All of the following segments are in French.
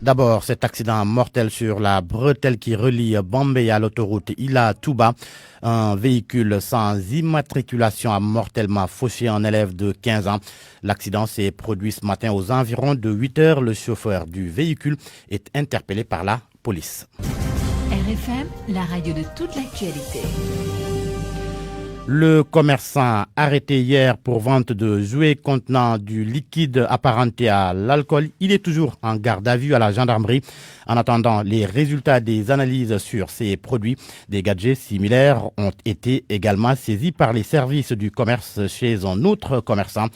D'abord, cet accident mortel sur la bretelle qui relie Bambey à l'autoroute Ila-Touba. Un véhicule sans immatriculation a mortellement fauché un élève de 15 ans. L'accident s'est produit ce matin aux environs de 8 heures. Le chauffeur du véhicule est interpellé par la police. RFM, la radio de toute l'actualité. Le commerçant arrêté hier pour vente de jouets contenant du liquide apparenté à l'alcool, il est toujours en garde à vue à la gendarmerie. En attendant les résultats des analyses sur ces produits, des gadgets similaires ont été également saisis par les services du commerce chez un autre commerçant.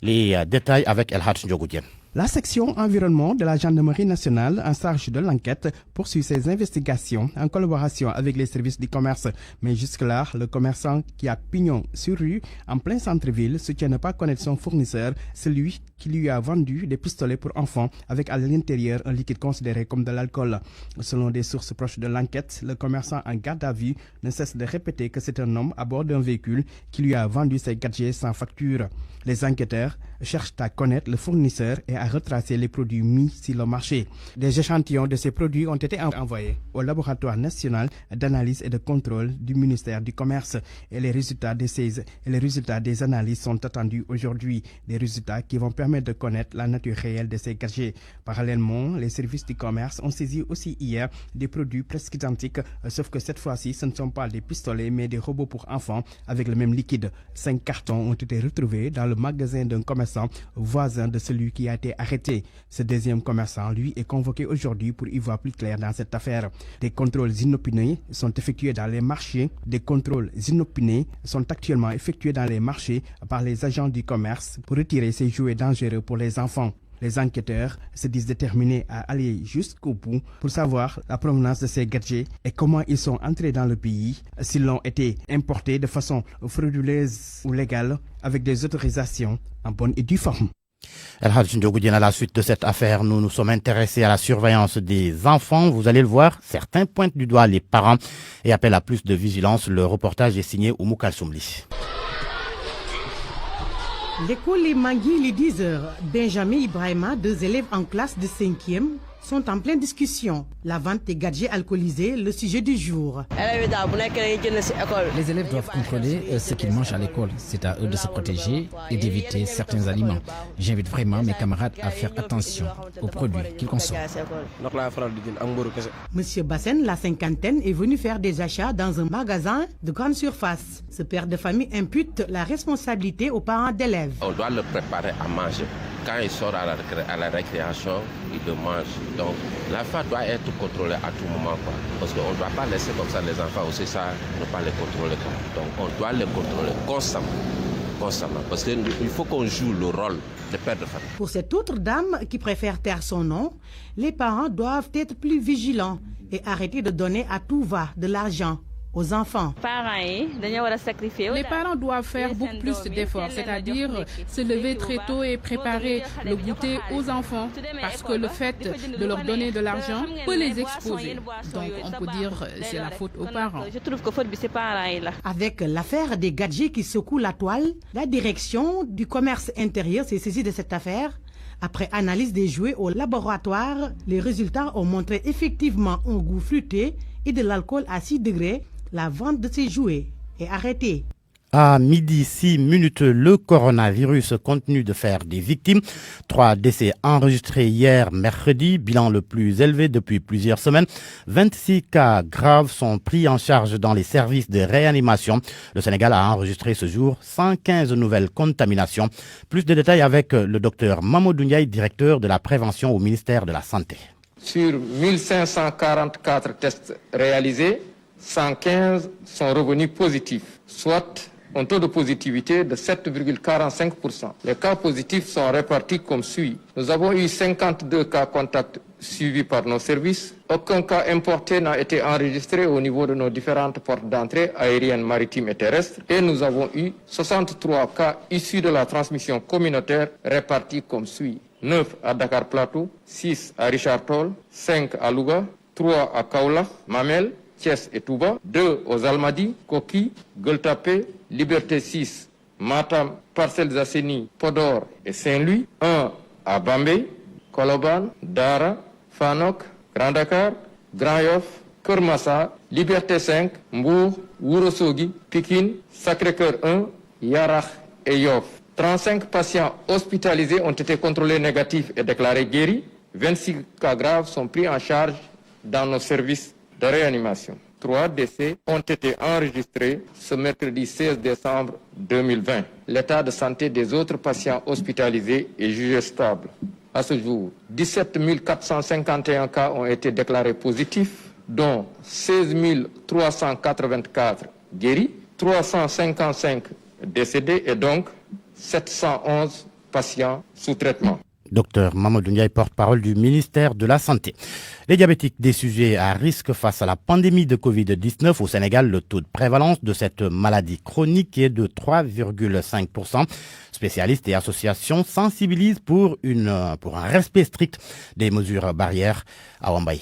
Les détails avec El Hadj Ndiogoudien. La section environnement de la gendarmerie nationale en charge de l'enquête poursuit ses investigations en collaboration avec les services du commerce. Mais jusque-là, le commerçant qui a pignon sur rue en plein centre-ville soutient ne pas connaître son fournisseur, celui qui lui a vendu des pistolets pour enfants avec à l'intérieur un liquide considéré comme de l'alcool. Selon des sources proches de l'enquête, le commerçant en garde à vue ne cesse de répéter que c'est un homme à bord d'un véhicule qui lui a vendu ses gadgets sans facture. Les enquêteurs cherchent à connaître le fournisseur et à retracer les produits mis sur le marché. Des échantillons de ces produits ont été envoyés au laboratoire national d'analyse et de contrôle du ministère du Commerce et les résultats des analyses sont attendus aujourd'hui. Des résultats qui vont permettre de connaître la nature réelle de ces gadgets. Parallèlement, les services du commerce ont saisi aussi hier des produits presque identiques, sauf que cette fois-ci, ce ne sont pas des pistolets mais des robots pour enfants avec le même liquide. 5 cartons ont été retrouvés dans le magasin d'un commerçant voisin de celui qui a été arrêté. Ce deuxième commerçant, lui, est convoqué aujourd'hui pour y voir plus clair dans cette affaire. Des contrôles inopinés sont effectués dans les marchés. Des contrôles inopinés sont actuellement effectués dans les marchés par les agents du commerce pour retirer ces jouets dangereux pour les enfants. Les enquêteurs se disent déterminés à aller jusqu'au bout pour savoir la provenance de ces gadgets et comment ils sont entrés dans le pays, s'ils ont été importés de façon frauduleuse ou légale avec des autorisations en bonne et due forme. El Hadj Ndiogoudien, à la suite de cette affaire, nous nous sommes intéressés à la surveillance des enfants. Vous allez le voir, certains pointent du doigt les parents et appellent à plus de vigilance. Le reportage est signé Oumou Kalsoumli. L'école Les Manguis, les 10 heures. Benjamin Ibrahima, 2 élèves en classe de 5e, sont en pleine discussion. La vente des gadgets alcoolisés, le sujet du jour. Les élèves doivent contrôler ce qu'ils mangent à l'école. C'est à eux de se protéger et d'éviter certains aliments. J'invite vraiment mes camarades à faire attention aux produits qu'ils consomment. Monsieur Bassen, la cinquantaine, est venu faire des achats dans un magasin de grande surface. Ce père de famille impute la responsabilité aux parents d'élèves. On doit le préparer à manger. Quand il sort à la récréation, il le mange. Donc l'enfant doit être contrôlé à tout moment, quoi. Parce qu'on ne doit pas laisser comme ça les enfants aussi, ça, ne pas les contrôler. Donc on doit les contrôler constamment. Parce qu'il faut qu'on joue le rôle de père de famille. Pour cette autre dame qui préfère taire son nom, les parents doivent être plus vigilants et arrêter de donner à tout va de l'argent aux enfants. Les parents doivent faire beaucoup plus d'efforts, c'est-à-dire se lever très tôt et préparer le goûter aux enfants, parce que le fait de leur donner de l'argent peut les exposer. Donc on peut dire que c'est la faute aux parents. Avec l'affaire des gadgets qui secouent la toile, la direction du commerce intérieur s'est saisie de cette affaire. Après analyse des jouets au laboratoire, les résultats ont montré effectivement un goût fruité et de l'alcool à 6 degrés. La vente de ces jouets est arrêtée. À midi 6 minutes, le coronavirus continue de faire des victimes. 3 décès enregistrés hier mercredi, bilan le plus élevé depuis plusieurs semaines. 26 cas graves sont pris en charge dans les services de réanimation. Le Sénégal a enregistré ce jour 115 nouvelles contaminations. Plus de détails avec le docteur Mamadou Ndiaye, directeur de la prévention au ministère de la Santé. Sur 1544 tests réalisés, 115 sont revenus positifs, soit un taux de positivité de 7,45%. Les cas positifs sont répartis comme suit. Nous avons eu 52 cas contacts suivis par nos services. Aucun cas importé n'a été enregistré au niveau de nos différentes portes d'entrée aériennes, maritimes et terrestres. Et nous avons eu 63 cas issus de la transmission communautaire répartis comme suit. 9 à Dakar Plateau, 6 à Richard Toll, 5 à Louga, 3 à Kaolack, Mamel, Thiès et Touba, 2 aux Almadies, Koki, Gueule-Tapée, Liberté 6, Matam, Parcelles Assainies, Podor et Saint-Louis, 1 à Bambey, Colobane, Dara, Fanok, Grand Dakar, Grand Yoff, Keur Massar, Liberté 5, Mbour, Ourossogui, Pikine, Sacré-Cœur 1, Yarakh et Yoff. 35 patients hospitalisés ont été contrôlés négatifs et déclarés guéris. 26 cas graves sont pris en charge dans nos services de réanimation. 3 décès ont été enregistrés ce mercredi 16 décembre 2020. L'état de santé des autres patients hospitalisés est jugé stable. À ce jour, 17 451 cas ont été déclarés positifs, dont 16 384 guéris, 355 décédés et donc 711 patients sous traitement. Docteur Mamadou Ndiaye, porte-parole du ministère de la Santé. Les diabétiques, des sujets à risque face à la pandémie de Covid-19. Au Sénégal, le taux de prévalence de cette maladie chronique est de 3,5%. Spécialistes et associations sensibilisent pour un respect strict des mesures barrières à Wambaye.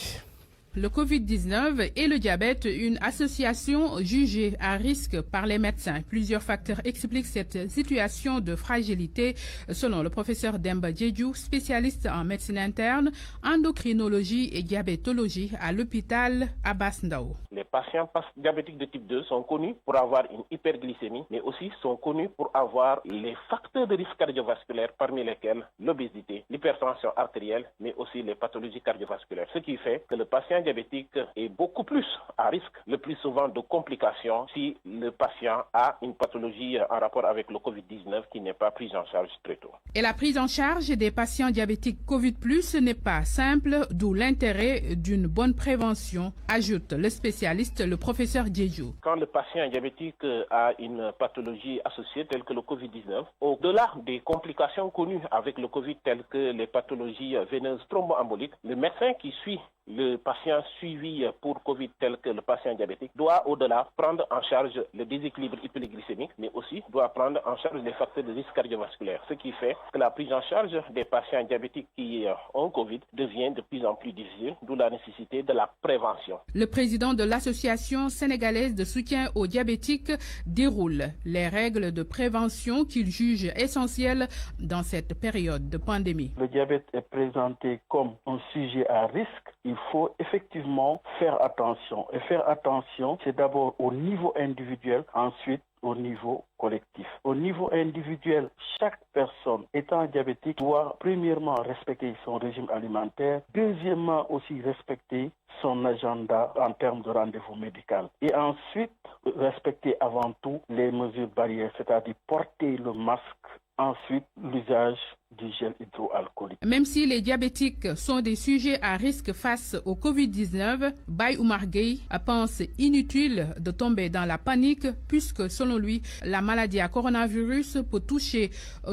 Le Covid-19 et le diabète, une association jugée à risque par les médecins. Plusieurs facteurs expliquent cette situation de fragilité, selon le professeur Demba Djedjou, spécialiste en médecine interne, endocrinologie et diabétologie à l'hôpital Abass Ndao. Les patients diabétiques de type 2 sont connus pour avoir une hyperglycémie, mais aussi sont connus pour avoir les facteurs de risque cardiovasculaire, parmi lesquels l'obésité, l'hypertension artérielle, mais aussi les pathologies cardiovasculaires. Ce qui fait que le patient diabétique est beaucoup plus à risque, le plus souvent de complications, si le patient a une pathologie en rapport avec le Covid-19 qui n'est pas prise en charge très tôt. Et la prise en charge des patients diabétiques Covid+, n'est pas simple, d'où l'intérêt d'une bonne prévention, ajoute le spécialiste, le professeur Djedjou. Quand le patient diabétique a une pathologie associée telle que le Covid-19, au-delà des complications connues avec le Covid telles que les pathologies veineuses thromboemboliques, le médecin qui suit le patient suivi pour Covid tel que le patient diabétique doit au-delà prendre en charge le déséquilibre hypoglycémique, mais aussi doit prendre en charge les facteurs de risque cardiovasculaire, ce qui fait que la prise en charge des patients diabétiques qui ont Covid devient de plus en plus difficile, d'où la nécessité de la prévention. Le président de l'Association sénégalaise de soutien aux diabétiques déroule les règles de prévention qu'il juge essentielles dans cette période de pandémie. Le diabète est présenté comme un sujet à risque. Il faut effectivement faire attention. Et faire attention, c'est d'abord au niveau individuel, ensuite au niveau collectif. Au niveau individuel, chaque personne étant diabétique doit premièrement respecter son régime alimentaire, deuxièmement aussi respecter son agenda en termes de rendez-vous médical. Et ensuite, respecter avant tout les mesures barrières, c'est-à-dire porter le masque, ensuite l'usage du gel hydroalcoolique. Même si les diabétiques sont des sujets à risque face au Covid-19, Baye Oumar Gueye pense inutile de tomber dans la panique puisque, selon lui, la maladie à coronavirus peut toucher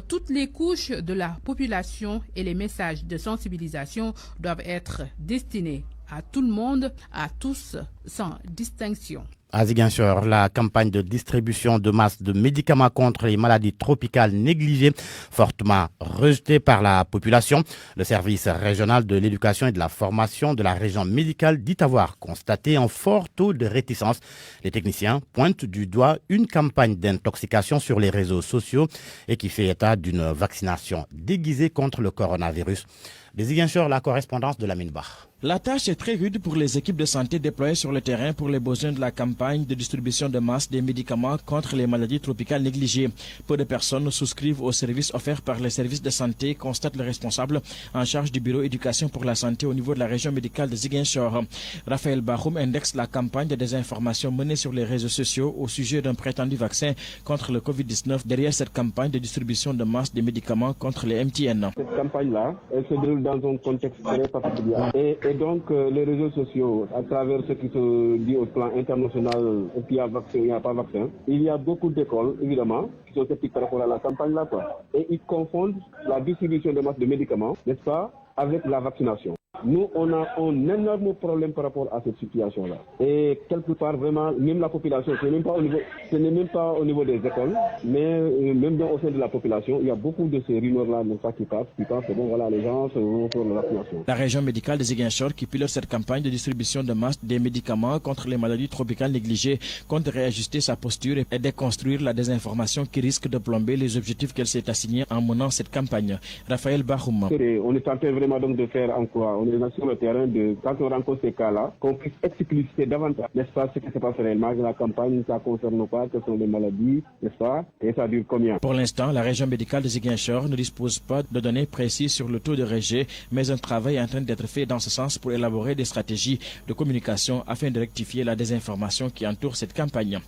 toutes les couches de la population et les messages de sensibilisation doivent être destinés à tout le monde, à tous, sans distinction. À Ziguinchor, la campagne de distribution de masse de médicaments contre les maladies tropicales négligées, fortement rejetée par la population. Le service régional de l'éducation et de la formation de la région médicale dit avoir constaté un fort taux de réticence. Les techniciens pointent du doigt une campagne d'intoxication sur les réseaux sociaux et qui fait état d'une vaccination déguisée contre le coronavirus. De Ziguinchor, la correspondance de Lamine Bach. La tâche est très rude pour les équipes de santé déployées sur le terrain pour les besoins de la campagne de distribution de masse des médicaments contre les maladies tropicales négligées. Peu de personnes souscrivent aux services offerts par les services de santé, constate le responsable en charge du bureau éducation pour la santé au niveau de la région médicale de Ziguinchor. Raphaël Bahoum indexe la campagne de désinformation menée sur les réseaux sociaux au sujet d'un prétendu vaccin contre le Covid-19 derrière cette campagne de distribution de masse des médicaments contre les MTN. Cette campagne-là, elle se déroule dans un contexte très particulier. Et donc, les réseaux sociaux, à travers ce qui se dit au plan international, qu'il y a vaccin, il n'y a pas vaccin, il y a beaucoup d'écoles, évidemment, qui sont sceptiques par rapport à la campagne-là, quoi. Et ils confondent la distribution de masse de médicaments, n'est-ce pas, avec la vaccination. Nous, on a un énorme problème par rapport à cette situation-là. Et quelque part, vraiment, même la population, ce n'est même pas au niveau des écoles, mais même au sein de la population, il y a beaucoup de ces rumeurs-là qui pensent que bon, voilà, les gens se vont faire la vaccination. La région médicale de Ziguinchor, qui pilote cette campagne de distribution de masse des médicaments contre les maladies tropicales négligées, compte réajuster sa posture et déconstruire la désinformation qui risque de plomber les objectifs qu'elle s'est assignés en menant cette campagne. Raphaël Bahoum. On est en train vraiment donc de faire en quoi? On est sur le terrain quand on rencontre ces cas-là, qu'on puisse expliciter davantage, n'est-ce pas, ce qui se passe réellement. La campagne, ça ne concerne pas, ce sont des maladies, n'est-ce pas, et ça dure combien? Pour l'instant, la région médicale de Ziguinchor ne dispose pas de données précises sur le taux de rejet, mais un travail est en train d'être fait dans ce sens pour élaborer des stratégies de communication afin de rectifier la désinformation qui entoure cette campagne.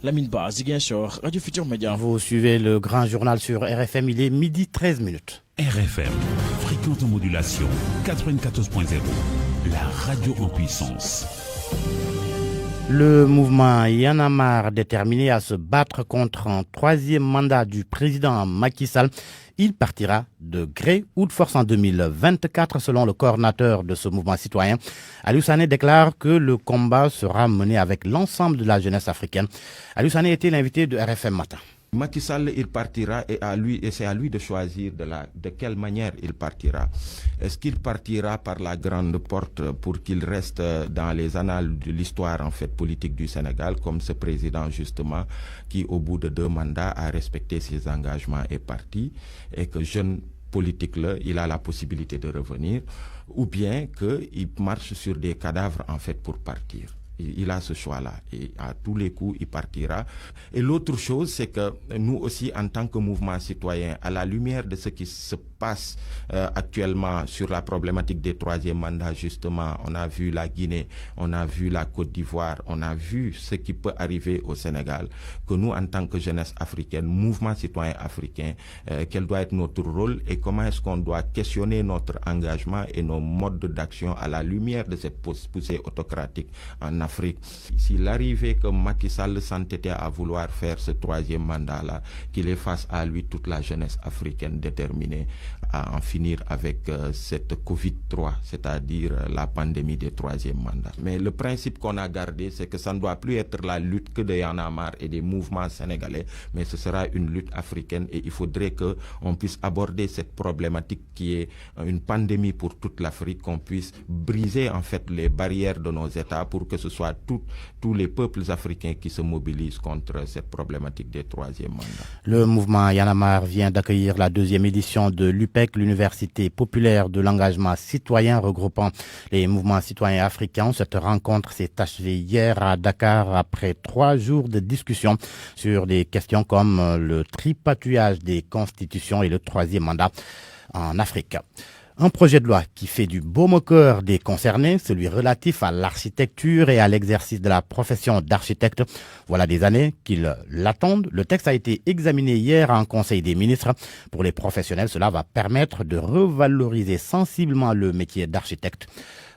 Lamine Ba, Ziguinchor, Radio Futur Média. Vous suivez le grand journal sur RFM, il est midi 13 minutes. RFM, fréquente modulation 94.0, la radio en puissance. Le mouvement Y en a marre déterminé à se battre contre un troisième mandat du président Macky Sall. Il partira de gré ou de force en 2024 selon le coordinateur de ce mouvement citoyen. Aliou Sané déclare que le combat sera mené avec l'ensemble de la jeunesse africaine. Aliou Sané était l'invité de RFM Matin. Macky Sall, il partira et c'est à lui de choisir de quelle manière il partira. Est-ce qu'il partira par la grande porte pour qu'il reste dans les annales de l'histoire en fait politique du Sénégal comme ce président justement qui au bout de 2 mandats a respecté ses engagements et parti et que jeune politique là, il a la possibilité de revenir ou bien qu'il marche sur des cadavres en fait pour partir. Il a ce choix-là et à tous les coups, il partira. Et l'autre chose, c'est que nous aussi, en tant que mouvement citoyen, à la lumière de ce qui se passe actuellement sur la problématique des 3e mandats, justement, on a vu la Guinée, on a vu la Côte d'Ivoire, on a vu ce qui peut arriver au Sénégal, que nous, en tant que jeunesse africaine, mouvement citoyen africain, quel doit être notre rôle et comment est-ce qu'on doit questionner notre engagement et nos modes d'action à la lumière de cette poussée autocratique en Afrique. S'il arrivait que Macky Sall s'entêtait à vouloir faire ce 3e mandat-là, qu'il ait face à lui toute la jeunesse africaine déterminée à en finir avec cette Covid-3, c'est-à-dire la pandémie des 3e mandats. Mais le principe qu'on a gardé, c'est que ça ne doit plus être la lutte que de Y en a marre et des mouvements sénégalais, mais ce sera une lutte africaine et il faudrait qu'on puisse aborder cette problématique qui est une pandémie pour toute l'Afrique, qu'on puisse briser en fait les barrières de nos États pour que ce soit tous les peuples africains qui se mobilisent contre cette problématique des 3e mandats. Le mouvement Y en a marre vient d'accueillir la 2e édition de l'UPEC, l'Université populaire de l'engagement citoyen regroupant les mouvements citoyens africains. Cette rencontre s'est achevée hier à Dakar après 3 jours de discussion sur des questions comme le tripatouillage des constitutions et le 3e mandat en Afrique. Un projet de loi qui fait du baume au cœur des concernés, celui relatif à l'architecture et à l'exercice de la profession d'architecte. Voilà des années qu'ils l'attendent. Le texte a été examiné hier en Conseil des ministres. Pour les professionnels, cela va permettre de revaloriser sensiblement le métier d'architecte.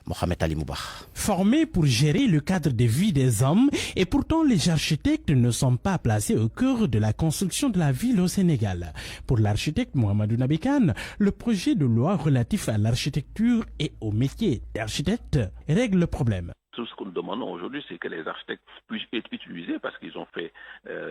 Mohamed Ali Moubar. Formés pour gérer le cadre de vie des hommes, et pourtant les architectes ne sont pas placés au cœur de la construction de la ville au Sénégal. Pour l'architecte Mohamedou Nabi Kane, le projet de loi relatif à l'architecture et au métier d'architecte règle le problème. Tout ce que nous demandons aujourd'hui, c'est que les architectes puissent être utilisés parce qu'ils ont fait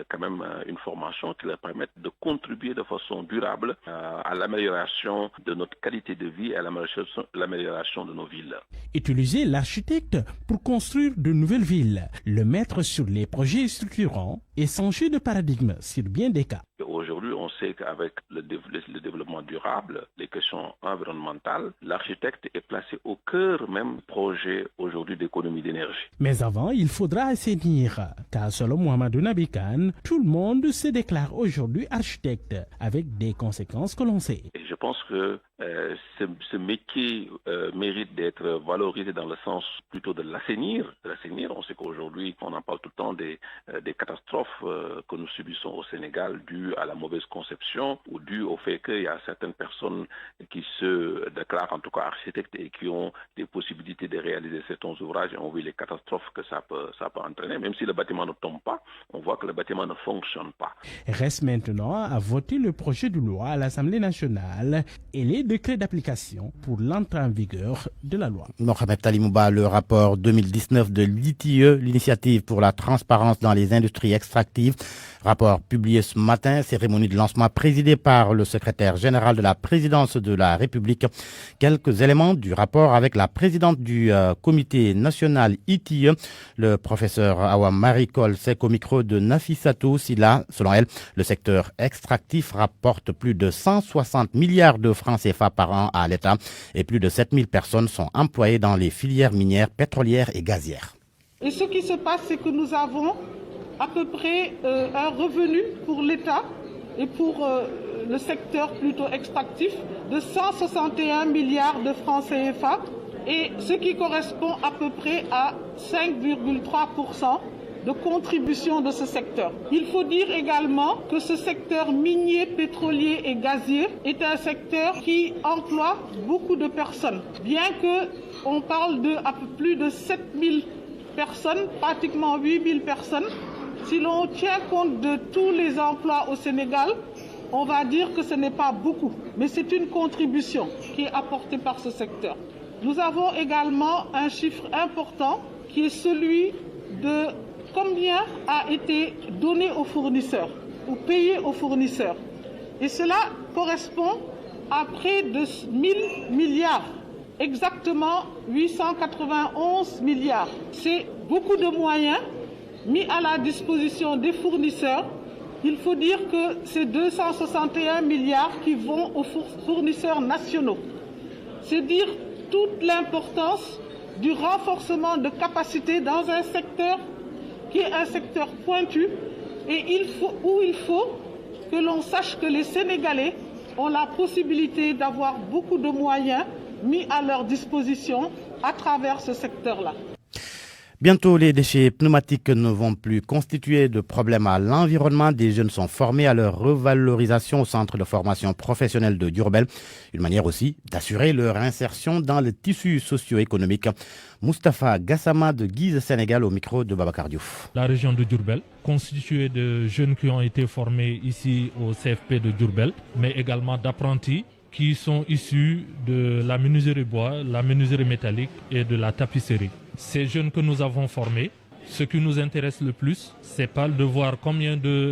quand même une formation qui leur permette de contribuer de façon durable à l'amélioration de notre qualité de vie et à l'amélioration de nos villes. Utiliser l'architecte pour construire de nouvelles villes, le mettre sur les projets structurants et changer de paradigme sur bien des cas. Aujourd'hui, on sait qu'avec le développement durable, les questions environnementales, l'architecte est placé au cœur même du projet aujourd'hui d'économie d'énergie. Mais avant, il faudra assainir, car selon Mohamedou Nabi Kane, tout le monde se déclare aujourd'hui architecte, avec des conséquences que l'on sait. Et je pense que ce métier mérite d'être valorisé dans le sens plutôt de l'assainir. On sait qu'aujourd'hui, on en parle tout le temps des catastrophes que nous subissons au Sénégal dues à la mauvaise conception ou dû au fait qu'il y a certaines personnes qui se déclarent en tout cas architectes et qui ont des possibilités de réaliser certains ouvrages et on voit les catastrophes que ça peut entraîner. Même si le bâtiment ne tombe pas, on voit que le bâtiment ne fonctionne pas. Reste maintenant à voter le projet de loi à l'Assemblée nationale et les décrets d'application pour l'entrée en vigueur de la loi. Mohamed Talimouba, le rapport 2019 de l'ITIE, l'initiative pour la transparence dans les industries extractives. Rapport publié ce matin, cérémonie de lancement présidée par le secrétaire général de la présidence de la République. Quelques éléments du rapport avec la présidente du comité national ITIE, le professeur Awa Maricol, c'est au micro de Nafissatou Silla. Selon elle, le secteur extractif rapporte plus de 160 milliards de francs CFA par an à l'État et plus de 7000 personnes sont employées dans les filières minières, pétrolières et gazières. Et ce qui se passe, c'est que nous avons à peu près un revenu pour l'État et pour le secteur plutôt extractif de 161 milliards de francs CFA, et ce qui correspond à peu près à 5,3% de contribution de ce secteur. Il faut dire également que ce secteur minier, pétrolier et gazier est un secteur qui emploie beaucoup de personnes. Bien qu'on parle de plus de 7000 personnes, pratiquement 8000 personnes, si l'on tient compte de tous les emplois au Sénégal, on va dire que ce n'est pas beaucoup, mais c'est une contribution qui est apportée par ce secteur. Nous avons également un chiffre important qui est celui de combien a été donné aux fournisseurs ou payé aux fournisseurs. Et cela correspond à près de 1000 milliards, exactement 891 milliards. C'est beaucoup de moyens mis à la disposition des fournisseurs. Il faut dire que c'est 261 milliards qui vont aux fournisseurs nationaux. C'est dire toute l'importance du renforcement de capacité dans un secteur qui est un secteur pointu et il faut que l'on sache que les Sénégalais ont la possibilité d'avoir beaucoup de moyens mis à leur disposition à travers ce secteur-là. Bientôt, les déchets pneumatiques ne vont plus constituer de problème à l'environnement. Des jeunes sont formés à leur revalorisation au centre de formation professionnelle de Diourbel. Une manière aussi d'assurer leur insertion dans le tissu socio-économique. Moustapha Gassama de Guise Sénégal au micro de Babacar Diouf. La région de Diourbel, constituée de jeunes qui ont été formés ici au CFP de Diourbel, mais également d'apprentis qui sont issus de la menuiserie bois, la menuiserie métallique et de la tapisserie. Ces jeunes que nous avons formés, ce qui nous intéresse le plus, c'est pas de voir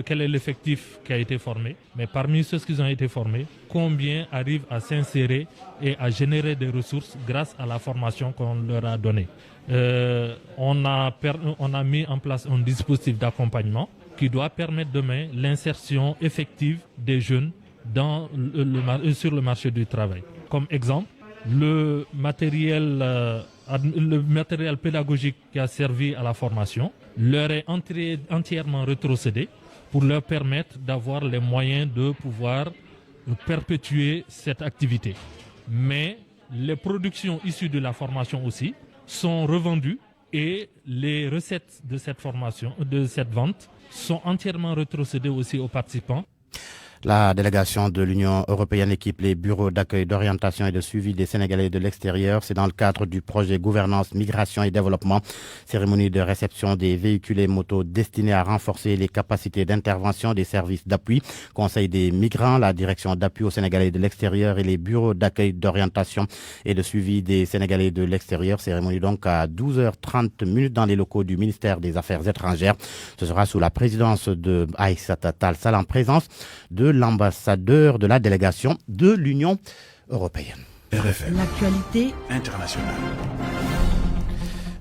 quel est l'effectif qui a été formé, mais parmi ceux qui ont été formés, combien arrivent à s'insérer et à générer des ressources grâce à la formation qu'on leur a donnée. On a mis en place un dispositif d'accompagnement qui doit permettre demain l'insertion effective des jeunes sur le marché du travail. Comme exemple, le matériel pédagogique qui a servi à la formation leur est entièrement rétrocédé pour leur permettre d'avoir les moyens de pouvoir perpétuer cette activité. Mais les productions issues de la formation aussi sont revendues et les recettes de cette formation, de cette vente, sont entièrement rétrocédées aussi aux participants. La délégation de l'Union européenne équipe les bureaux d'accueil, d'orientation et de suivi des Sénégalais de l'extérieur. C'est dans le cadre du projet Gouvernance, Migration et Développement. Cérémonie de réception des véhicules et motos destinés à renforcer les capacités d'intervention des services d'appui. Conseil des migrants, la direction d'appui aux Sénégalais de l'extérieur et les bureaux d'accueil, d'orientation et de suivi des Sénégalais de l'extérieur. Cérémonie donc à 12h30 dans les locaux du ministère des Affaires étrangères. Ce sera sous la présidence de Aïssata Tall Sall en présence de l'ambassadeur de la délégation de l'Union européenne. RFM. L'actualité internationale.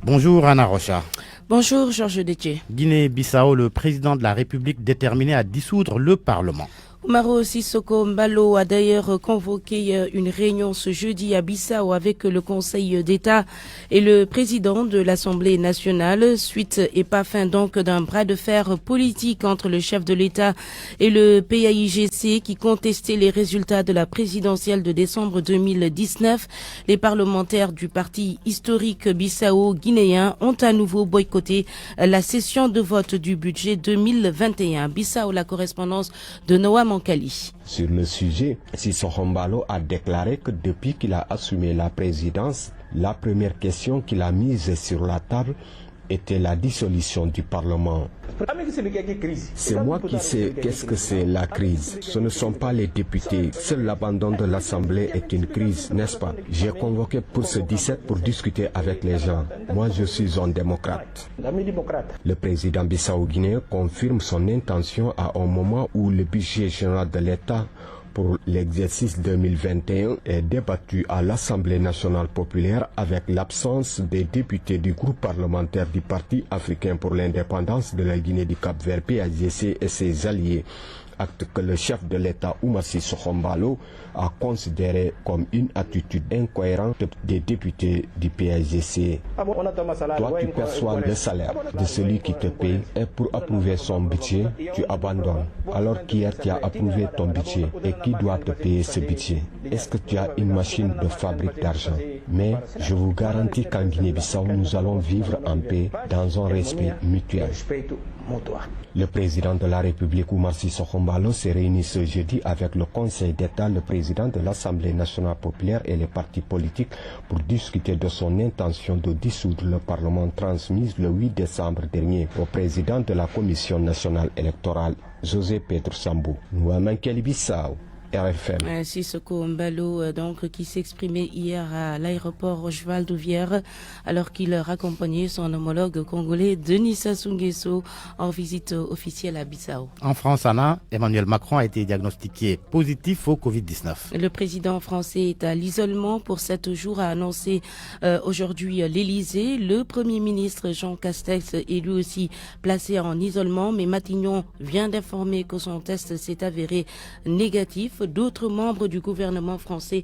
Bonjour Anna Rocha. Bonjour Georges Détier. Guinée-Bissau, le président de la République déterminé à dissoudre le Parlement. Umaro Sissoko Mbalo a d'ailleurs convoqué une réunion ce jeudi à Bissau avec le Conseil d'État et le président de l'Assemblée nationale, suite et pas fin donc d'un bras de fer politique entre le chef de l'État et le PAIGC qui contestait les résultats de la présidentielle de décembre 2019. Les parlementaires du parti historique bissau-guinéen ont à nouveau boycotté la session de vote du budget 2021. Bissau, la correspondance de Noam Mankali. Sur le sujet, Sissoko Embalo a déclaré que depuis qu'il a assumé la présidence, la première question qu'il a mise sur la table était la dissolution du Parlement. C'est moi qui sais qu'est-ce que c'est la crise. Ce ne sont pas les députés. Seul l'abandon de l'Assemblée est une crise, n'est-ce pas? J'ai convoqué pour ce 17 pour discuter avec les gens. Moi, je suis un démocrate. Le président bissau-guinéen confirme son intention à un moment où le budget général de l'État pour l'exercice 2021 est débattu à l'Assemblée nationale populaire avec l'absence des députés du groupe parlementaire du Parti africain pour l'indépendance de la Guinée du Cap-Vert PAIGC et ses alliés. Acte que le chef de l'État Oumar Sissoko Embalo a considéré comme une attitude incohérente des députés du PAIGC. Toi, tu perçois le salaire de celui qui te paye et pour approuver son budget, tu abandonnes. Alors qu'hier tu as approuvé ton budget et qui doit te payer ce budget? Est-ce que tu as une machine de fabrique d'argent? Mais je vous garantis qu'en Guinée-Bissau, nous allons vivre en paix dans un respect mutuel. Le président de la République Oumar Sissoko Embalo s'est réuni ce jeudi avec le Conseil d'État, le président de l'Assemblée nationale populaire et les partis politiques pour discuter de son intention de dissoudre le Parlement transmise le 8 décembre dernier au président de la Commission nationale électorale, José Pedro Sambou. Nouamankeli-Bissau. RFM. Sissoko Embalo, donc, qui s'exprimait hier à l'aéroport Rocheval d'Ouvière alors qu'il raccompagnait son homologue congolais Denis Sassou Nguesso en visite officielle à Bissau. En France, Anna, Emmanuel Macron a été diagnostiqué positif au Covid-19. Le président français est à l'isolement pour 7 jours, a annoncé aujourd'hui l'Élysée. Le Premier ministre Jean Castex est lui aussi placé en isolement, mais Matignon vient d'informer que son test s'est avéré négatif. D'autres membres du gouvernement français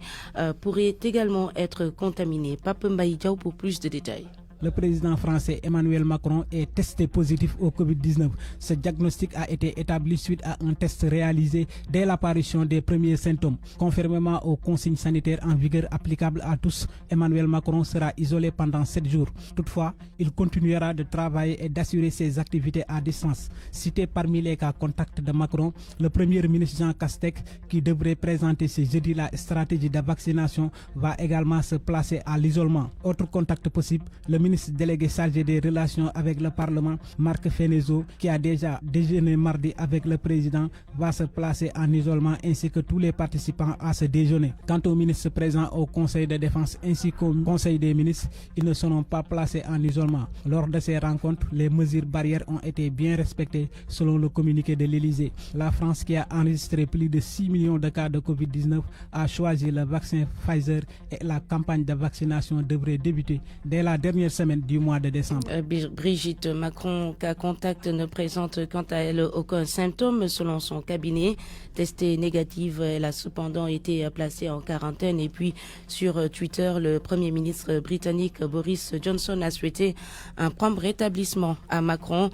pourraient également être contaminés. Pape Mbaye-Diaw pour plus de détails. Le président français Emmanuel Macron est testé positif au Covid-19. Ce diagnostic a été établi suite à un test réalisé dès l'apparition des premiers symptômes. Conformément aux consignes sanitaires en vigueur applicables à tous, Emmanuel Macron sera isolé pendant 7 jours. Toutefois, il continuera de travailler et d'assurer ses activités à distance. Cité parmi les cas contacts de Macron, le Premier ministre Jean Castex, qui devrait présenter ce jeudi la stratégie de vaccination, va également se placer à l'isolement. Autre contact possible, le ministre délégué chargé des relations avec le Parlement, Marc Fenezo, qui a déjà déjeuné mardi avec le président, va se placer en isolement ainsi que tous les participants à ce déjeuner. Quant aux ministres présents au Conseil de défense ainsi qu'au Conseil des ministres, ils ne seront pas placés en isolement. Lors de ces rencontres, les mesures barrières ont été bien respectées selon le communiqué de l'Élysée. La France, qui a enregistré plus de 6 millions de cas de Covid-19, a choisi le vaccin Pfizer et la campagne de vaccination devrait débuter dès la dernière semaine du mois de décembre. Brigitte Macron, cas contact, ne présente quant à elle aucun symptôme selon son cabinet. Testée négative, elle a cependant été placée en quarantaine. Et puis sur Twitter, le Premier ministre britannique Boris Johnson a souhaité un prompt rétablissement à Macron.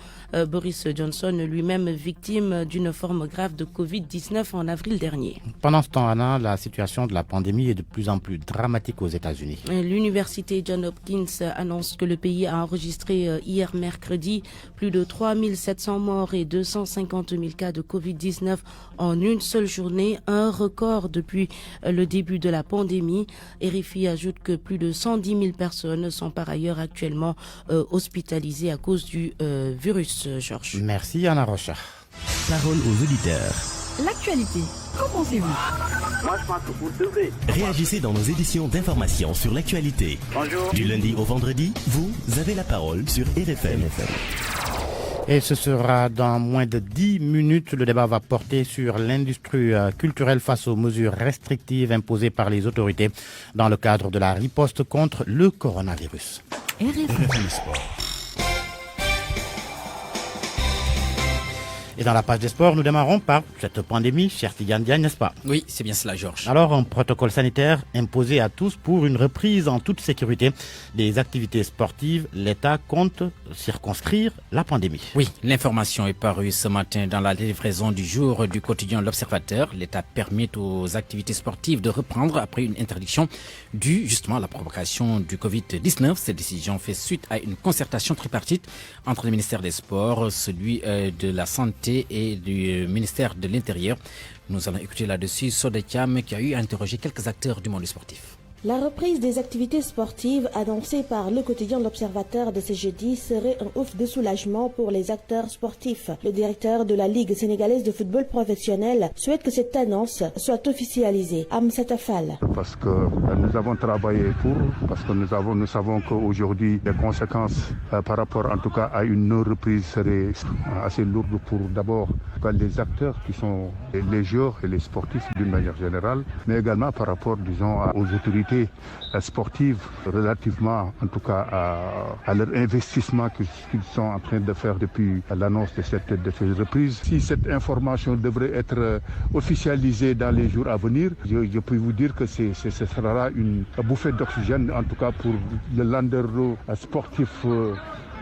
Boris Johnson, lui-même victime d'une forme grave de Covid-19 en avril dernier. Pendant ce temps, Anna, la situation de la pandémie est de plus en plus dramatique aux États-Unis. L'université Johns Hopkins annonce que le pays a enregistré hier mercredi plus de 3700 morts et 250 000 cas de Covid-19 en une seule journée, un record depuis le début de la pandémie. RFI ajoute que plus de 110 000 personnes sont par ailleurs actuellement hospitalisées à cause du virus, Georges. Merci Anna Rocha. Parole aux auditeurs. L'actualité, qu'en pensez-vous? Moi, je pense que vous devrez. Réagissez dans nos éditions d'information sur l'actualité. Bonjour. Du lundi au vendredi, vous avez la parole sur RFM. Et ce sera dans moins de 10 minutes. Le débat va porter sur l'industrie culturelle face aux mesures restrictives imposées par les autorités dans le cadre de la riposte contre le coronavirus. RFM Sport. Et dans la page des sports, nous démarrons par cette pandémie, cher Tidiane Diagne, n'est-ce pas? Oui, c'est bien cela, Georges. Alors, un protocole sanitaire imposé à tous pour une reprise en toute sécurité des activités sportives. L'État compte circonscrire la pandémie. Oui, l'information est parue ce matin dans la livraison du jour du quotidien L'Observateur. L'État permet aux activités sportives de reprendre après une interdiction due justement à la propagation du Covid-19. Cette décision fait suite à une concertation tripartite entre le ministère des Sports, celui de la Santé Santé et du ministère de l'Intérieur. Nous allons écouter là-dessus Soda Thiam qui a eu à interroger quelques acteurs du monde sportif. La reprise des activités sportives annoncée par le quotidien L'Observateur de ce jeudi serait un ouf de soulagement pour les acteurs sportifs. Le directeur de la Ligue sénégalaise de football professionnel souhaite que cette annonce soit officialisée. Amsata Fall. Parce que nous avons travaillé parce que nous savons qu'aujourd'hui les conséquences par rapport en tout cas à une non-reprise seraient assez lourdes pour d'abord les acteurs qui sont les joueurs et les sportifs d'une manière générale, mais également par rapport disons aux autorités sportives relativement en tout cas à leur investissement qu'ils sont en train de faire depuis l'annonce de cette reprise. Si cette information devrait être officialisée dans les jours à venir, je peux vous dire que ce sera une bouffée d'oxygène en tout cas pour le landerneau sportif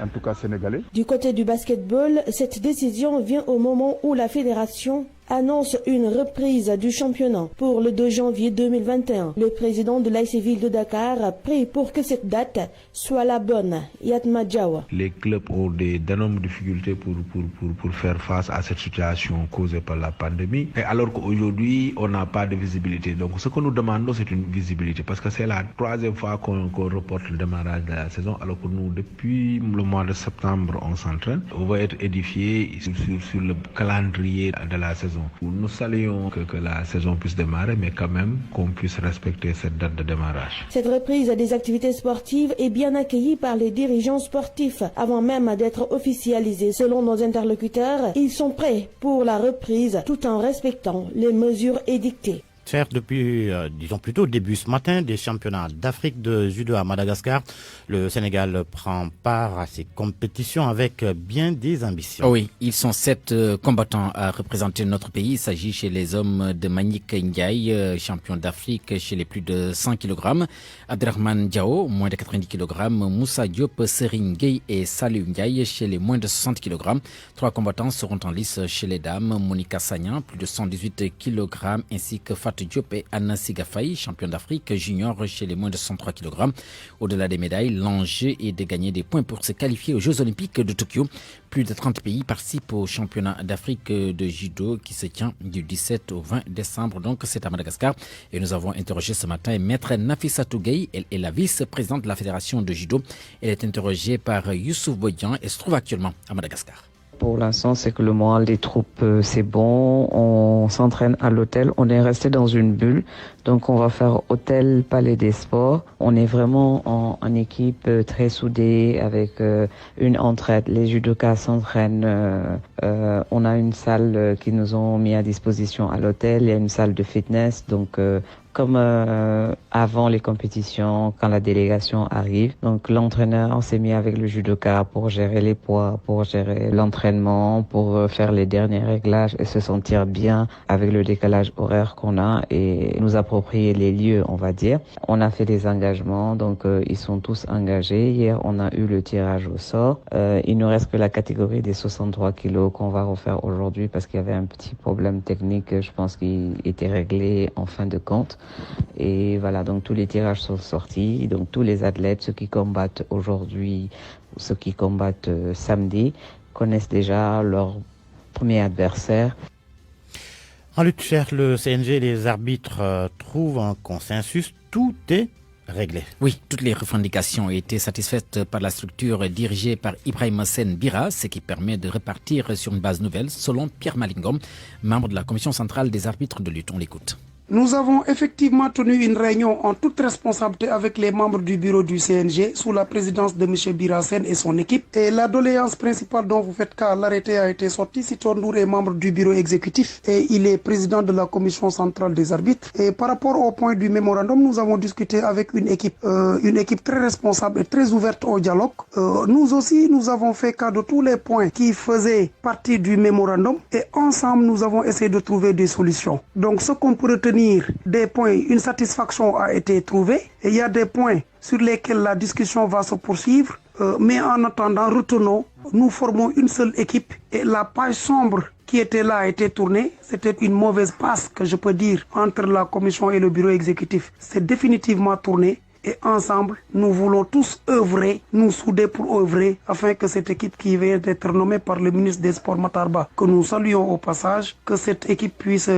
en tout cas sénégalais. Du côté du basketball, cette décision vient au moment où la fédération annonce une reprise du championnat pour le 2 janvier 2021. Le président de l'AS Ville de Dakar prie pour que cette date soit la bonne. Yatma Diawa. Les clubs ont d'énormes difficultés pour faire face à cette situation causée par la pandémie. Et alors qu'aujourd'hui, on n'a pas de visibilité. Donc ce que nous demandons, c'est une visibilité. Parce que c'est la troisième fois qu'on reporte le démarrage de la saison. Alors que nous, depuis le mois de septembre, on s'entraîne. On va être édifié sur le calendrier de la saison. Nous saluons que la saison puisse démarrer, mais quand même qu'on puisse respecter cette date de démarrage. Cette reprise des activités sportives est bien accueillie par les dirigeants sportifs avant même d'être officialisée. Selon nos interlocuteurs, ils sont prêts pour la reprise tout en respectant les mesures édictées. Certes, depuis, disons plutôt début ce matin, des championnats d'Afrique de judo à Madagascar, le Sénégal prend part à ces compétitions avec bien des ambitions. Oui, ils sont 7 combattants à représenter notre pays. Il s'agit chez les hommes de Manick Ndiaye, champion d'Afrique chez les plus de 100 kg, Abderrahmane Diao, moins de 90 kg, Moussa Diop, Serine Gueye et Salou Ndiaye chez les moins de 60 kg. 3 combattants seront en lice chez les dames, Monica Sagnan, plus de 118 kg, ainsi que Fatou Diop et Anna Sigafay, champion d'Afrique junior chez les moins de 103 kg. Au-delà des médailles, l'enjeu est de gagner des points pour se qualifier aux Jeux Olympiques de Tokyo. Plus de 30 pays participent au championnat d'Afrique de judo qui se tient du 17 au 20 décembre. Donc c'est à Madagascar. Et nous avons interrogé ce matin Maître Nafissatou Gueye. Elle est la vice-présidente de la Fédération de judo. Elle est interrogée par Youssouf Bodian et se trouve actuellement à Madagascar. Pour l'instant, c'est que le moral des troupes, c'est bon. On s'entraîne à l'hôtel. On est resté dans une bulle. Donc, on va faire hôtel Palais des Sports. On est vraiment en équipe très soudée avec une entraide. Les judokas s'entraînent. On a une salle qu'ils nous ont mis à disposition à l'hôtel. Il y a une salle de fitness. Donc, comme avant les compétitions, quand la délégation arrive. Donc l'entraîneur s'est mis avec le judoka pour gérer les poids, pour gérer l'entraînement, pour faire les derniers réglages et se sentir bien avec le décalage horaire qu'on a et nous approprier les lieux, on va dire. On a fait des engagements, donc ils sont tous engagés. Hier, on a eu le tirage au sort. Il nous reste que la catégorie des 63 kilos qu'on va refaire aujourd'hui parce qu'il y avait un petit problème technique, je pense qu'il était réglé en fin de compte. Et voilà, donc tous les tirages sont sortis. Donc tous les athlètes, ceux qui combattent aujourd'hui, ceux qui combattent samedi, connaissent déjà leur premier adversaire. En lutte chère, le CNG et les arbitres trouvent un consensus. Tout est réglé. Oui, toutes les revendications ont été satisfaites par la structure dirigée par Ibrahim Sen Bira, ce qui permet de repartir sur une base nouvelle, selon Pierre Malingom, membre de la commission centrale des arbitres de lutte. On l'écoute. Nous avons effectivement tenu une réunion en toute responsabilité avec les membres du bureau du CNG sous la présidence de M. Birassen et son équipe. Et la doléance principale dont vous faites cas, l'arrêté a été sorti. Sitor Ndour est membre du bureau exécutif et il est président de la commission centrale des arbitres. Et par rapport au point du mémorandum, nous avons discuté avec une équipe très responsable et très ouverte au dialogue. Nous aussi, nous avons fait cas de tous les points qui faisaient partie du mémorandum et ensemble, nous avons essayé de trouver des solutions. Donc, ce qu'on peut retenir des points, une satisfaction a été trouvée et il y a des points sur lesquels la discussion va se poursuivre, mais en attendant, retenons, nous formons une seule équipe et la page sombre qui était là a été tournée. C'était une mauvaise passe que je peux dire entre la commission et le bureau exécutif. C'est définitivement tourné Et ensemble, nous voulons tous œuvrer, nous souder pour œuvrer afin que cette équipe qui vient d'être nommée par le ministre des Sports Matarba, que nous saluons au passage, que cette équipe puisse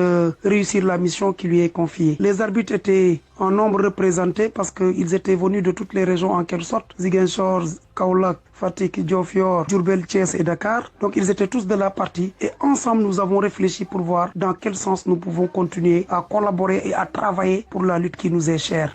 réussir la mission qui lui est confiée. Les arbitres étaient en nombre représenté parce qu'ils étaient venus de toutes les régions en quelque sorte, Ziguinchor, Kaolack, Fatick, Diofior, Diourbel, Thiès et Dakar. Donc ils étaient tous de la partie et ensemble nous avons réfléchi pour voir dans quel sens nous pouvons continuer à collaborer et à travailler pour la lutte qui nous est chère.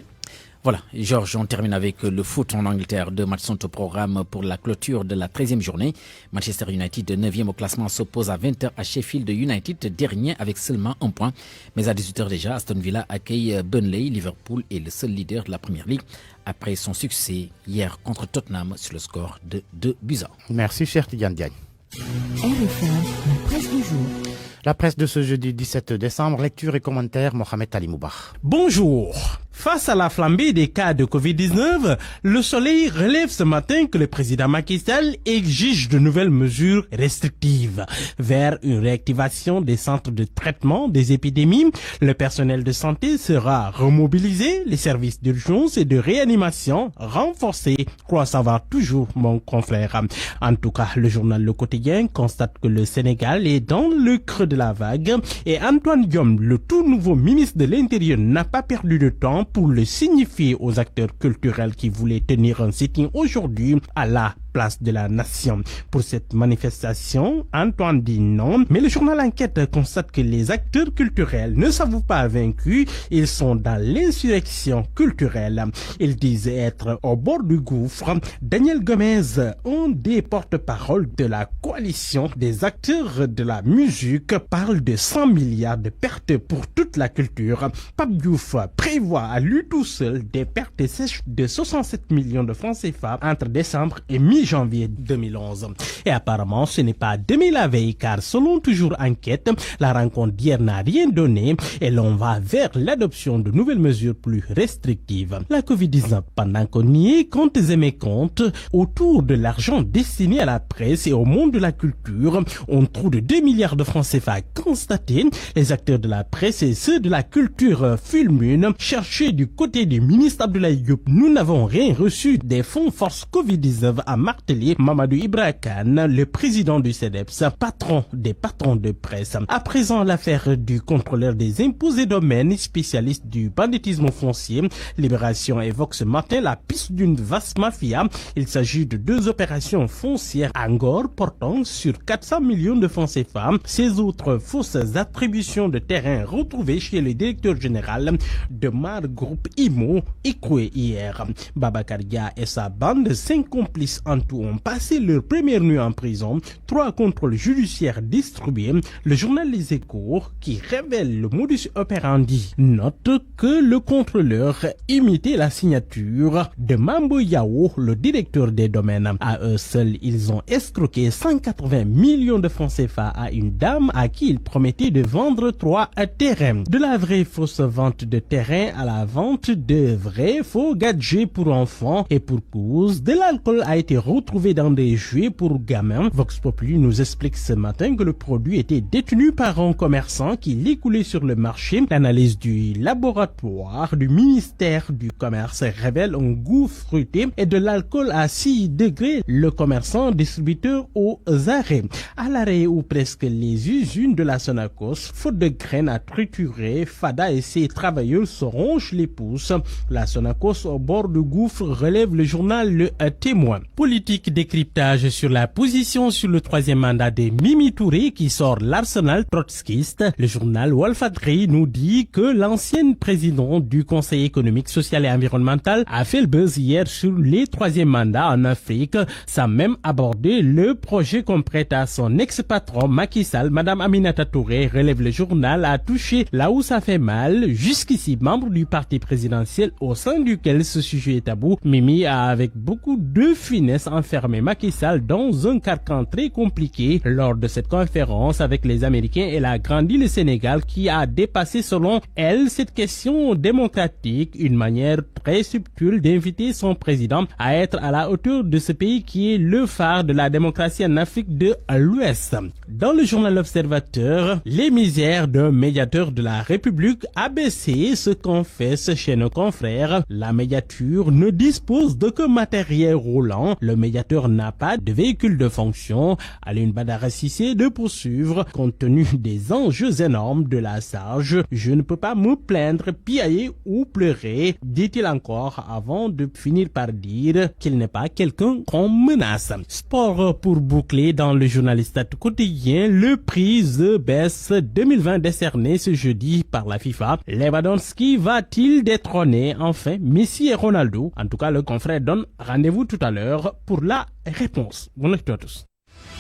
Voilà, Georges, on termine avec le foot en Angleterre. 2 matchs sont au programme pour la clôture de la 13e journée. Manchester United, 9e au classement, s'oppose à 20h à Sheffield United, dernier avec seulement 1 point. Mais à 18h déjà, Aston Villa accueille Burnley. Liverpool est le seul leader de la Premier League après son succès hier contre Tottenham sur le score de 2-1. Merci, cher Tidiane Diagne. RFM, la presse du jour. La presse de ce jeudi 17 décembre, lecture et commentaires, Mohamed Ali Moubar. Bonjour. Face à la flambée des cas de Covid-19, le Soleil relève ce matin que le président Macky Sall exige de nouvelles mesures restrictives. Vers une réactivation des centres de traitement des épidémies, le personnel de santé sera remobilisé, les services d'urgence et de réanimation renforcés, croit savoir toujours mon confrère. En tout cas, le journal Le Quotidien constate que le Sénégal est dans le creux de la vague et Antoine Diome, le tout nouveau ministre de l'Intérieur, n'a pas perdu de temps pour le signifier aux acteurs culturels qui voulaient tenir un sitting aujourd'hui à la place de la nation. Pour cette manifestation, Antoine dit non, mais le journal Enquête constate que les acteurs culturels ne s'avouent pas vaincus, ils sont dans l'insurrection culturelle. Ils disent être au bord du gouffre. Daniel Gomez, un des porte-parole de la coalition des acteurs de la musique, parle de 100 milliards de pertes pour toute la culture. Pape Diouf prévoit à lui tout seul des pertes sèches de 67 millions de francs CFA entre décembre et mi-janvier 2011. Et apparemment, ce n'est pas demain la veille, car selon toujours Enquête, la rencontre d'hier n'a rien donné et l'on va vers l'adoption de nouvelles mesures plus restrictives. La Covid-19, pendant qu'on y est comptes et mécomptes autour de l'argent destiné à la presse et au monde de la culture, on trouve de 2 milliards de francs CFA constatés. Les acteurs de la presse et ceux de la culture fulminent. Cherchez du côté du ministre Abdoulaye Diop, nous n'avons rien reçu des fonds force Covid-19 à martelé Mamadou Ibra Kane, le président du CEDEPS, patron des patrons de presse. À présent, l'affaire du contrôleur des impôts et domaines, spécialiste du banditisme foncier. Libération évoque ce matin la piste d'une vaste mafia. Il s'agit de 2 opérations foncières à Ngor portant sur 400 millions de francs CFA. Ces autres fausses attributions de terrain retrouvées chez le directeur général de Mar Group Imo, Ikwe hier. Babacar Dia et sa bande, 5 complices en tout, ont passé leur première nuit en prison. 3 contrôles judiciaires distribués. Le journal Les Échos, qui révèle le modus operandi, note que le contrôleur imitait la signature de Mambo Yao, le directeur des domaines. À eux seuls, ils ont escroqué 180 millions de francs CFA à une dame à qui ils promettaient de vendre 3 terrains. De la vraie fausse vente de terrain à la vente de vrais faux gadgets pour enfants et pour cause. De l'alcool a été retrouvé dans des jouets pour gamins. Vox Populi nous explique ce matin que le produit était détenu par un commerçant qui l'écoulait sur le marché. L'analyse du laboratoire du ministère du Commerce révèle un goût fruité et de l'alcool à 6 degrés. Le commerçant distributeur aux arrêts. À l'arrêt où presque les usines de la Sonacos, faute de graines à triturer, Fada et ses travailleurs se rongent les pouces. La Sonacos au bord du gouffre, relève le journal Le Témoin. Politique décryptage sur la position sur le 3e mandat de Mimi Touré qui sort l'arsenal trotskiste. Le journal Walfadjri nous dit que l'ancienne présidente du Conseil économique, social et environnemental a fait le buzz hier sur les 3e mandats en Afrique, sans même aborder le projet qu'on prête à son ex-patron Macky Sall. Madame Aminata Touré, relève le journal, a touché là où ça fait mal. Jusqu'ici, membre du parti présidentiel au sein duquel ce sujet est tabou, Mimi a avec beaucoup de finesse enfermer Macky Sall dans un carcan très compliqué. Lors de cette conférence avec les Américains, elle a grandi le Sénégal qui a dépassé selon elle cette question démocratique, une manière très subtile d'inviter son président à être à la hauteur de ce pays qui est le phare de la démocratie en Afrique de l'Ouest. Dans le journal L'Observateur, les misères d'un médiateur de la République ABC se confessent chez nos confrères. La médiature ne dispose d'aucun matériel roulant. Le médiateur n'a pas de véhicule de fonction. Aline Badara Cissé de poursuivre. Compte tenu des enjeux énormes de la SAGE, je ne peux pas me plaindre, piailler ou pleurer, dit-il encore avant de finir par dire qu'il n'est pas quelqu'un qu'on menace. Sport pour boucler dans le journaliste quotidien, le prix The Best 2020 décerné ce jeudi par la FIFA. Lewandowski va-t-il détrôner enfin Messi et Ronaldo? En tout cas, le confrère donne rendez-vous tout à l'heure pour la réponse. Bonne lecture à tous.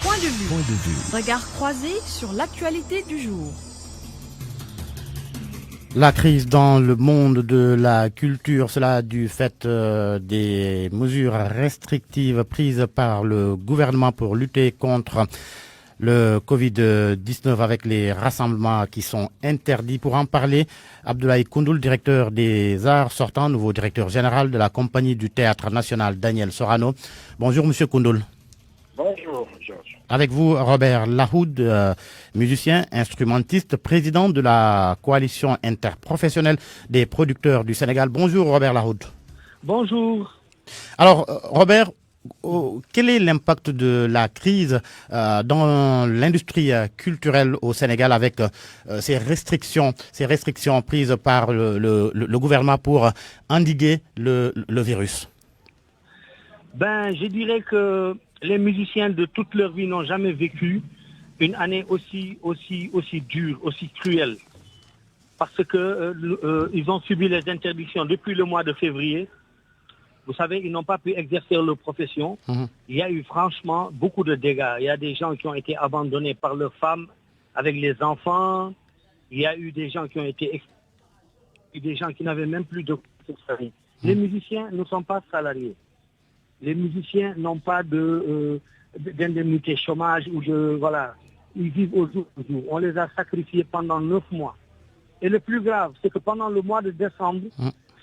Point de vue. Regard croisé sur l'actualité du jour. La crise dans le monde de la culture, cela du fait des mesures restrictives prises par le gouvernement pour lutter contre le Covid-19 avec les rassemblements qui sont interdits. Pour en parler, Abdoulaye Koundoul, directeur des arts sortant, nouveau directeur général de la compagnie du théâtre national Daniel Sorano. Bonjour Monsieur Koundoul. Bonjour Georges. Avec vous, Robert Lahoud, musicien, instrumentiste, président de la coalition interprofessionnelle des producteurs du Sénégal. Bonjour Robert Lahoud. Bonjour. Alors Robert, quel est l'impact de la crise dans l'industrie culturelle au Sénégal avec ces restrictions prises par le gouvernement pour endiguer le virus? Je dirais que les musiciens de toute leur vie n'ont jamais vécu une année aussi dure, aussi cruelle. Parce que ils ont subi les interdictions depuis le mois de février. Vous savez, ils n'ont pas pu exercer leur profession. Il y a eu franchement beaucoup de dégâts. Il y a des gens qui ont été abandonnés par leurs femmes avec les enfants. Il y a eu des gens qui ont été des gens qui n'avaient même plus de famille. Les musiciens ne sont pas salariés. Les musiciens n'ont pas d'indemnité chômage ou ils vivent au jour le jour. On les a sacrifiés pendant 9 mois. Et le plus grave, c'est que pendant le mois de décembre,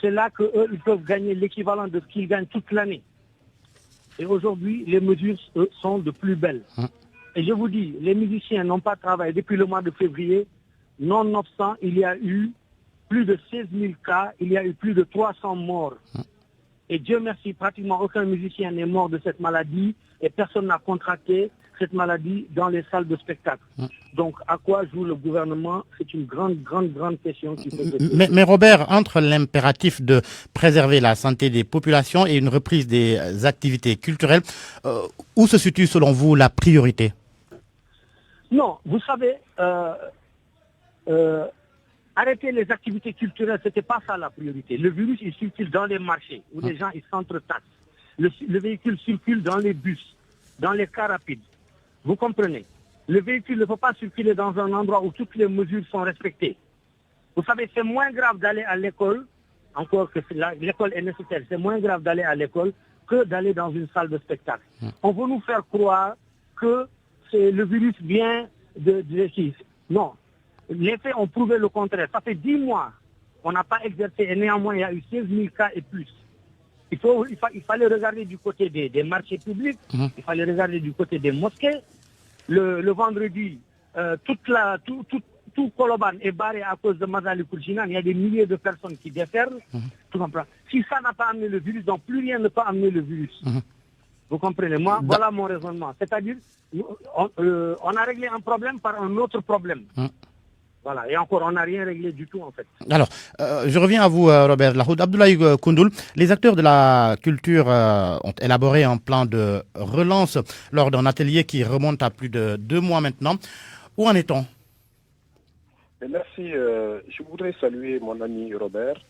c'est là qu'eux, ils peuvent gagner l'équivalent de ce qu'ils gagnent toute l'année. Et aujourd'hui, les mesures sont de plus belles. Et je vous dis, les musiciens n'ont pas travaillé depuis le mois de février. Nonobstant, il y a eu plus de 16 000 cas, il y a eu plus de 300 morts. Et Dieu merci, pratiquement aucun musicien n'est mort de cette maladie et personne n'a contracté cette maladie dans les salles de spectacle. Donc, à quoi joue le gouvernement? C'est une grande question qui peut se poser. Mais Robert, entre l'impératif de préserver la santé des populations et une reprise des activités culturelles, où se situe selon vous la priorité? Non, vous savez, arrêter les activités culturelles, ce n'était pas ça la priorité. Le virus, il circule dans les marchés, où les gens ils s'entretassent. Le véhicule circule dans les bus, dans les cars rapides. Vous comprenez? Le véhicule ne peut pas circuler dans un endroit où toutes les mesures sont respectées. Vous savez, c'est moins grave d'aller à l'école, encore que l'école est nécessaire, c'est moins grave d'aller à l'école que d'aller dans une salle de spectacle. On veut nous faire croire que le virus vient de non. Les faits ont prouvé le contraire. Ça fait 10 mois qu'on n'a pas exercé et néanmoins il y a eu 16 000 cas et plus. Il fallait regarder du côté des marchés publics, il fallait regarder du côté des mosquées. Le vendredi, tout Koloban est barré à cause de Masalikul Jinan. Il y a des milliers de personnes qui déferlent. Tu comprends? Si ça n'a pas amené le virus, donc plus rien ne peut amener le virus. Vous comprenez? Moi, voilà mon raisonnement. C'est-à-dire, on a réglé un problème par un autre problème. Voilà, et encore, on n'a rien réglé du tout en fait. Alors, je reviens à vous, Robert Lahoud. Abdoulaye Koundoul, les acteurs de la culture ont élaboré un plan de relance lors d'un atelier qui remonte à plus de 2 mois maintenant. Où en est-on? Merci. Je voudrais saluer mon ami Robert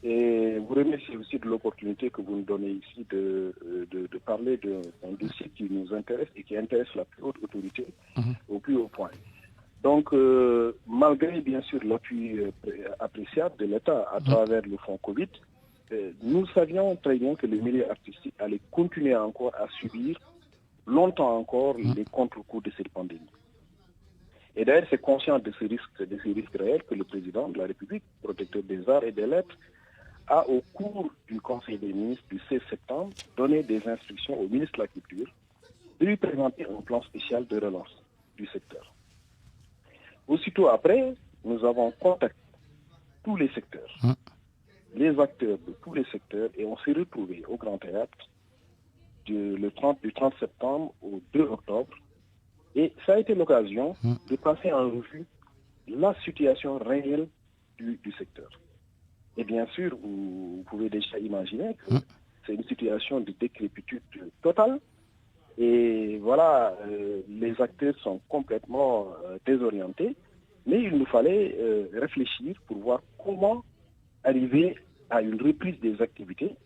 et vous remercier aussi de l'opportunité que vous nous donnez ici de parler d'un dossier qui nous intéresse et qui intéresse la plus haute autorité au plus haut point. Donc, malgré bien sûr l'appui appréciable de l'État à travers le fonds Covid, nous savions très bien que le milieu artistique allait continuer encore à subir longtemps encore les contre-coups de cette pandémie. Et d'ailleurs, c'est conscient de ces risques réels que le président de la République, protecteur des arts et des lettres, a, au cours du Conseil des ministres du 16 septembre, donné des instructions au ministre de la Culture de lui présenter un plan spécial de relance du secteur. Aussitôt après, nous avons contacté tous les secteurs, les acteurs de tous les secteurs, et on s'est retrouvés au Grand Théâtre du 30 septembre au 2 octobre. Et ça a été l'occasion de passer en revue la situation réelle du secteur. Et bien sûr, vous pouvez déjà imaginer que c'est une situation de décrépitude totale. Et voilà, les acteurs sont complètement désorientés. Mais il nous fallait réfléchir pour voir comment arriver à une reprise des activités,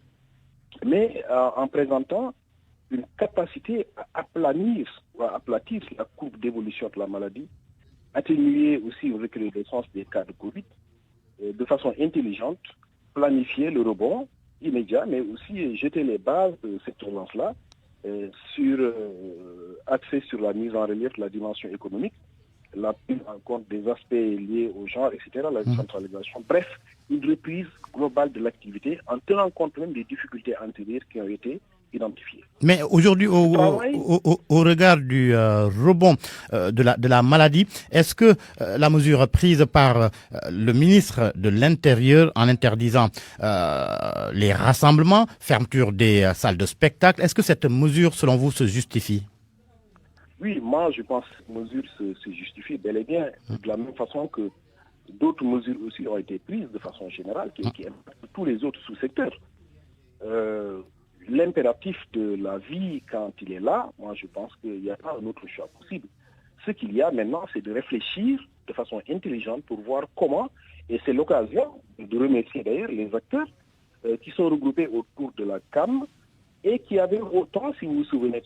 mais en présentant une capacité à aplatir la courbe d'évolution de la maladie, atténuer aussi une recrudescence des cas de Covid, de façon intelligente, planifier le rebond immédiat, mais aussi jeter les bases de cette relance-là, axée sur la mise en relief de la dimension économique, la prise en compte des aspects liés au genre, etc., la décentralisation. Bref, une reprise globale de l'activité en tenant compte même des difficultés antérieures qui ont été identifiées. Mais aujourd'hui, au regard du rebond de la maladie, est-ce que la mesure prise par le ministre de l'Intérieur en interdisant les rassemblements, fermeture des salles de spectacle, est-ce que cette mesure, selon vous, se justifie ? Oui, moi je pense que cette mesure se justifie bel et bien, de la même façon que d'autres mesures aussi ont été prises de façon générale, qui impactent tous les autres sous-secteurs. L'impératif de la vie, quand il est là, moi je pense qu'il n'y a pas un autre choix possible. Ce qu'il y a maintenant, c'est de réfléchir de façon intelligente pour voir comment, et c'est l'occasion de remercier d'ailleurs les acteurs qui sont regroupés autour de la CAM, et qui avait autant, si vous vous souvenez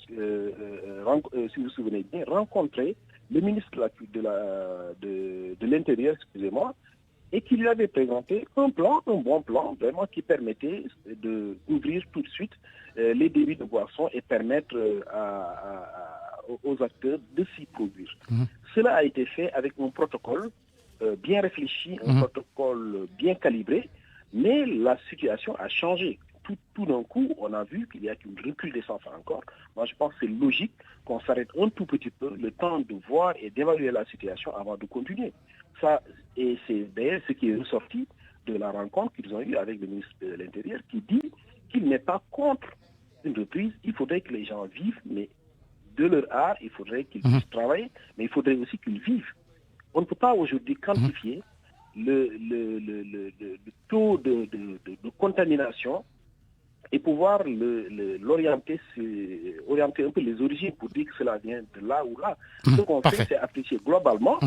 bien, rencontré le ministre de l'Intérieur, excusez-moi, et qui lui avait présenté un bon plan, vraiment qui permettait d'ouvrir tout de suite les débits de boissons et permettre aux acteurs de s'y produire. Cela a été fait avec un protocole bien réfléchi, un protocole bien calibré, mais la situation a changé. Tout d'un coup, on a vu qu'il y a une recrudescence encore. Moi, je pense que c'est logique qu'on s'arrête un tout petit peu, le temps de voir et d'évaluer la situation avant de continuer. Et c'est d'ailleurs ce qui est ressorti de la rencontre qu'ils ont eue avec le ministre de l'Intérieur, qui dit qu'il n'est pas contre une reprise. Il faudrait que les gens vivent, mais de leur art, il faudrait qu'ils puissent travailler, mais il faudrait aussi qu'ils vivent. On ne peut pas aujourd'hui quantifier le taux de contamination et pouvoir orienter un peu les origines pour dire que cela vient de là ou là. Ce qu'on fait, c'est apprécier globalement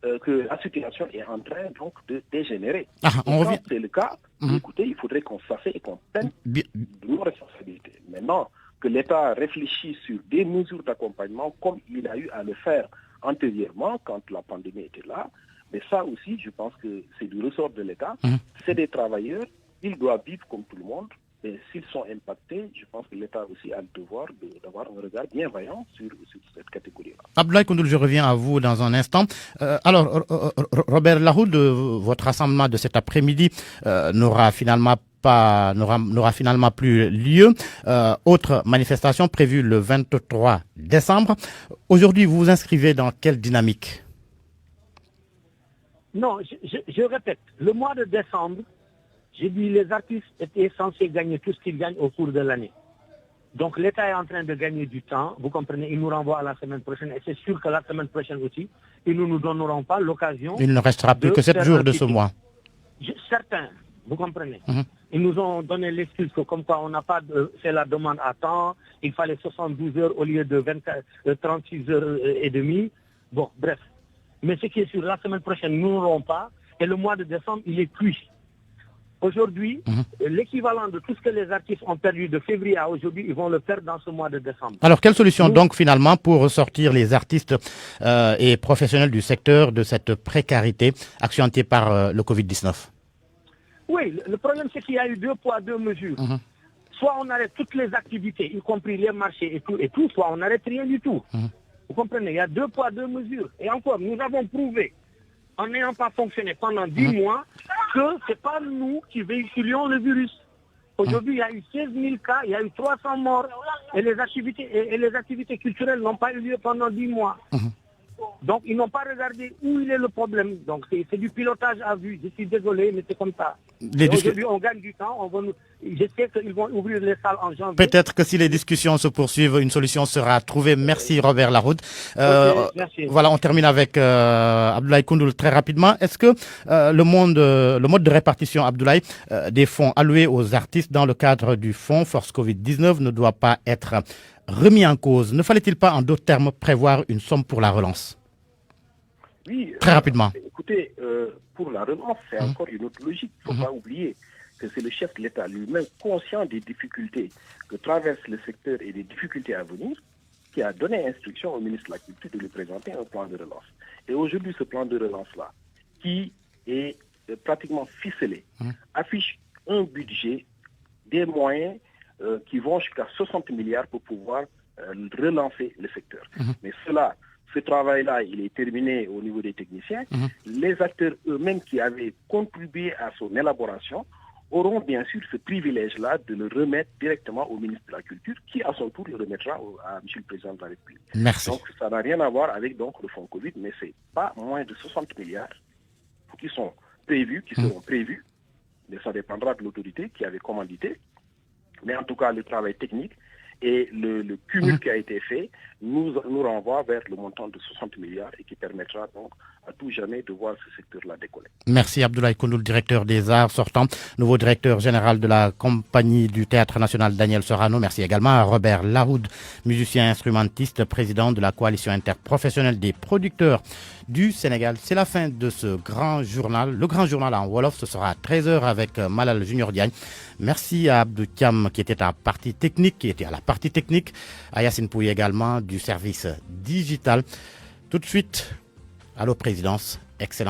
que la situation est en train donc de dégénérer. Quand c'est le cas, écoutez, il faudrait qu'on s'assied et qu'on prenne de nos responsabilités. Maintenant, que l'État réfléchisse sur des mesures d'accompagnement comme il a eu à le faire antérieurement quand la pandémie était là, mais ça aussi, je pense que c'est du ressort de l'État. C'est des travailleurs, ils doivent vivre comme tout le monde. Et s'ils sont impactés, je pense que l'État aussi a le devoir d'avoir un regard bienveillant sur cette catégorie-là. Abdoulaye Koundoul, je reviens à vous dans un instant. Alors, Robert Lahoud, votre rassemblement de cet après-midi n'aura finalement plus lieu. Autre manifestation prévue le 23 décembre. Aujourd'hui, vous vous inscrivez dans quelle dynamique? Non, je répète, le mois de décembre, j'ai dit les artistes étaient censés gagner tout ce qu'ils gagnent au cours de l'année. Donc l'État est en train de gagner du temps, vous comprenez, il nous renvoie à la semaine prochaine et c'est sûr que la semaine prochaine aussi, ils ne nous donneront pas l'occasion. Il ne restera plus que 7 jours de ce mois. Certains, vous comprenez. Ils nous ont donné l'excuse que comme quoi on n'a pas fait la demande à temps, il fallait 72 heures au lieu de 36 heures et demie. Bon, bref. Mais ce qui est sûr, la semaine prochaine, nous n'aurons pas et le mois de décembre, il est cuit. Aujourd'hui, l'équivalent de tout ce que les artistes ont perdu de février à aujourd'hui, ils vont le perdre dans ce mois de décembre. Alors, quelle solution donc finalement pour ressortir les artistes et professionnels du secteur de cette précarité accentuée par le Covid-19? Oui, le problème c'est qu'il y a eu 2 poids 2 mesures. Soit on arrête toutes les activités, y compris les marchés et tout, soit on n'arrête rien du tout. Vous comprenez, il y a 2 poids 2 mesures. Et encore, nous avons prouvé, en n'ayant pas fonctionné pendant 10 mois, que ce n'est pas nous qui véhiculions le virus. Aujourd'hui, il y a eu 16 000 cas, il y a eu 300 morts, et les activités culturelles n'ont pas eu lieu pendant 10 mois. Donc, ils n'ont pas regardé où il est le problème. Donc, c'est du pilotage à vue. Je suis désolé, mais c'est comme ça. Aujourd'hui, on gagne du temps. Je sais qu'ils vont ouvrir les salles en janvier. Peut-être que si les discussions se poursuivent, une solution sera trouvée. Merci Robert Laroud. Merci. Voilà, on termine avec Abdoulaye Koundoul très rapidement. Est-ce que le mode de répartition, Abdoulaye, des fonds alloués aux artistes dans le cadre du fonds Force Covid-19 ne doit pas être remis en cause? Ne fallait-il pas, en d'autres termes, prévoir une somme pour la relance? Oui. Très rapidement. Écoutez, pour la relance, c'est encore une autre logique. Il ne faut pas oublier que c'est le chef de l'État lui-même, conscient des difficultés que traverse le secteur et des difficultés à venir, qui a donné instruction au ministre de la Culture de lui présenter un plan de relance. Et aujourd'hui, ce plan de relance-là, qui est pratiquement ficelé, affiche un budget, des moyens qui vont jusqu'à 60 milliards pour pouvoir relancer le secteur. Mais ce travail-là, il est terminé au niveau des techniciens. Les acteurs eux-mêmes qui avaient contribué à son élaboration auront bien sûr ce privilège-là de le remettre directement au ministre de la Culture, qui à son tour le remettra à M. le Président de la République. Merci. Donc ça n'a rien à voir avec le fonds Covid, mais c'est pas moins de 60 milliards qui sont prévus, qui seront prévus, mais ça dépendra de l'autorité qui avait commandité. Mais en tout cas, le travail technique et le cumul qui a été fait nous renvoie vers le montant de 60 milliards et qui permettra donc à tout jamais de voir ce secteur-là décoller. Merci Abdoulaye Koundoul, directeur des Arts sortant, nouveau directeur général de la compagnie du Théâtre National Daniel Sorano. Merci également à Robert Laroud, musicien instrumentiste, président de la coalition interprofessionnelle des producteurs du Sénégal. C'est la fin de ce grand journal. Le grand journal en Wolof, ce sera à 13h avec Malal Junior Diagne. Merci à Abdou Thiam qui était à la partie technique, à Yassine Pouy également du service digital. Tout de suite, Allô Présidence, excellent.